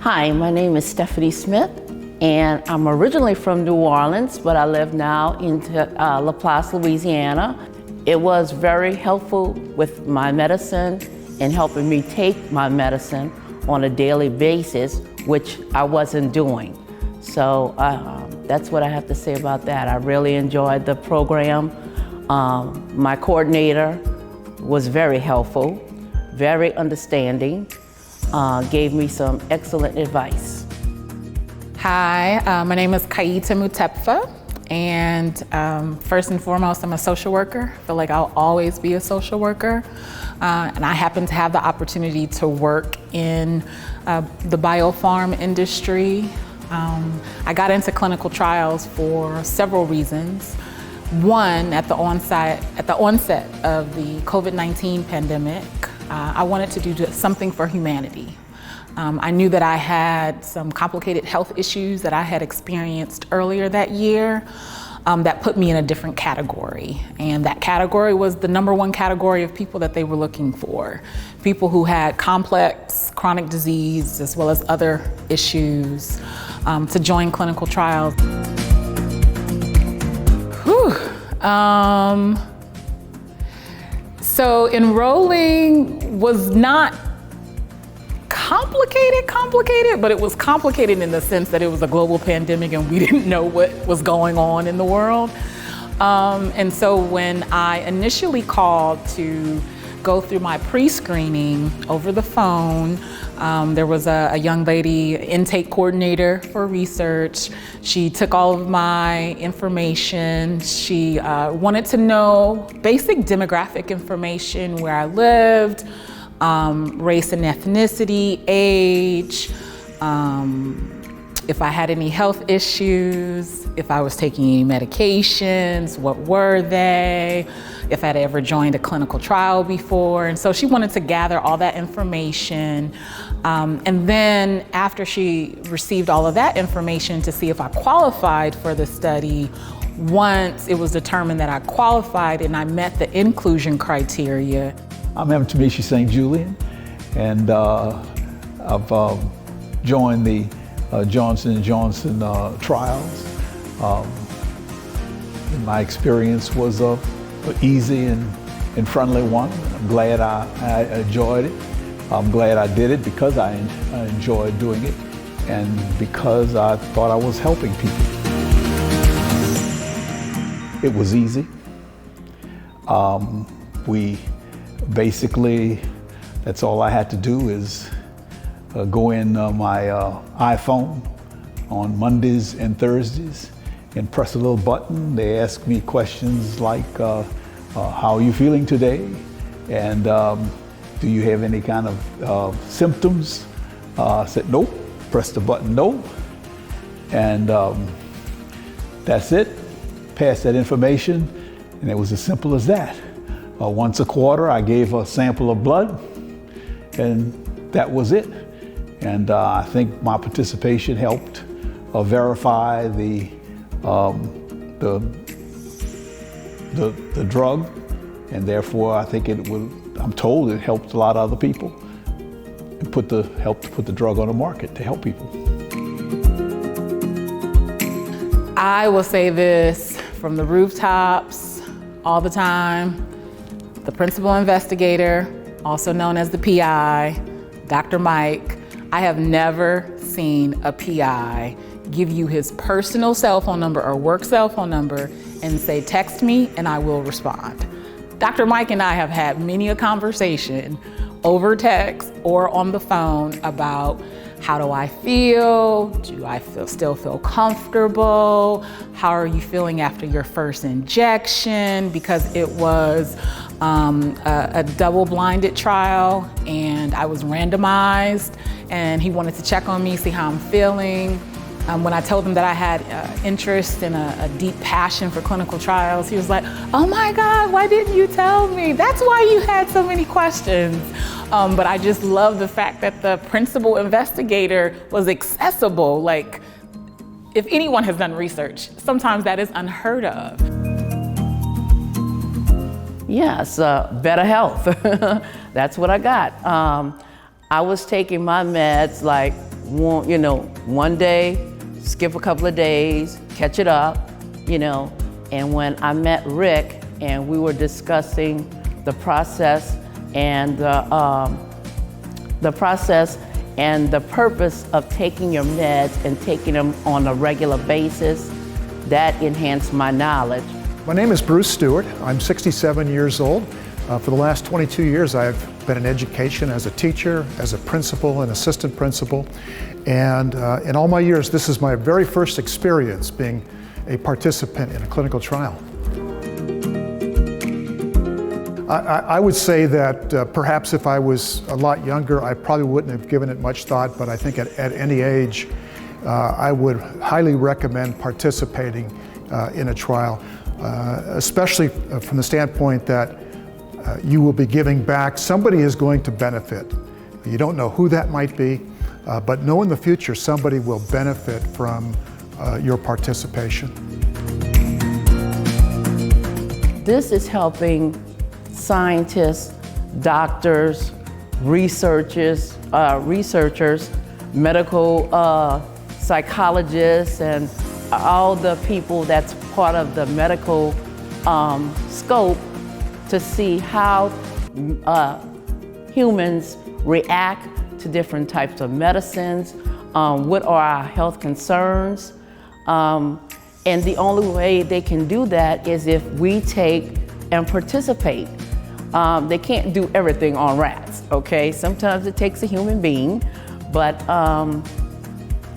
Hi, my name is Stephanie Smith, and I'm originally from New Orleans, but I live now in Laplace, Louisiana. It was very helpful with my medicine and helping me take my medicine on a daily basis, which I wasn't doing. So that's what I have to say about that. I really enjoyed the program. My coordinator was very helpful, very understanding, gave me some excellent advice. Hi, my name is Kaita Mutepfa, and first and foremost, I'm a social worker. I feel like I'll always be a social worker. And I happen to have the opportunity to work in the biopharm industry. I got into clinical trials for several reasons. One, at the onset of the COVID-19 pandemic, I wanted to do something for humanity. I knew that I had some complicated health issues that I had experienced earlier that year that put me in a different category. And that category was the #1 category of people that they were looking for. People who had complex chronic disease as well as other issues to join clinical trials. So enrolling was not complicated, but it was complicated in the sense that it was a global pandemic and we didn't know what was going on in the world. And so when I initially called to go through my pre-screening over the phone, there was a young lady, intake coordinator for research. She took all of my information. She wanted to know basic demographic information, where I lived, race and ethnicity, age, if I had any health issues, if I was taking any medications, what were they, if I'd ever joined a clinical trial before. And so she wanted to gather all that information. And then after she received all of that information to see if I qualified for the study, once it was determined that I qualified and I met the inclusion criteria. I'm Emtimishi St. Julian, and I've joined the Johnson & Johnson trials. My experience was an easy and friendly one. I'm glad I enjoyed it. I'm glad I did it because I enjoyed doing it and because I thought I was helping people. It was easy. Basically, that's all I had to do is go in my iPhone on Mondays and Thursdays and press a little button. They ask me questions like, how are you feeling today? And do you have any kind of symptoms? I said, nope. Press the button, no. And that's it. Pass that information, and it was as simple as that. Once a quarter, I gave a sample of blood, and that was it. And I think my participation helped verify the drug, and therefore I think I'm told it helped a lot of other people and helped put the drug on the market to help people. I will say this from the rooftops all the time. The principal investigator, also known as the PI, Dr. Mike, I have never seen a PI give you his personal cell phone number or work cell phone number and say, text me and I will respond. Dr. Mike and I have had many a conversation over text or on the phone about how do I feel? Do I still feel comfortable? How are you feeling after your first injection? Because it was a double-blinded trial and I was randomized, and he wanted to check on me, see how I'm feeling. When I told him that I had interest and a deep passion for clinical trials, he was like, oh my God, why didn't you tell me? That's why you had so many questions. But I just love the fact that the principal investigator was accessible. Like, if anyone has done research, sometimes that is unheard of. Yes, better health. That's what I got. I was taking my meds like one day, skip a couple of days, catch it up, and when I met Rick and we were discussing the process and the purpose of taking your meds and taking them on a regular basis, that enhanced my knowledge. My name is Bruce Stewart. I'm 67 years old. For the last 22 years, I've been in education as a teacher, as a principal and assistant principal. And in all my years, this is my very first experience being a participant in a clinical trial. I would say that perhaps if I was a lot younger, I probably wouldn't have given it much thought, but I think at any age, I would highly recommend participating in a trial, especially from the standpoint that you will be giving back. Somebody is going to benefit. You don't know who that might be, but know in the future somebody will benefit from your participation. This is helping scientists, doctors, researchers, medical psychologists, and all the people that's part of the medical scope to see how humans react to different types of medicines, what are our health concerns, and the only way they can do that is if we take and participate. They can't do everything on rats, okay? Sometimes it takes a human being, but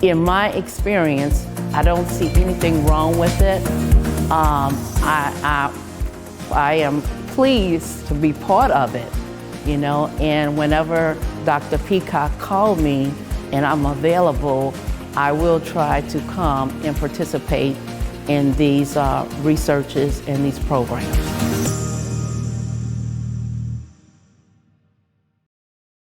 in my experience, I don't see anything wrong with it. I am pleased to be part of it, and whenever Dr. Peacock called me and I'm available, I will try to come and participate in these researches and these programs.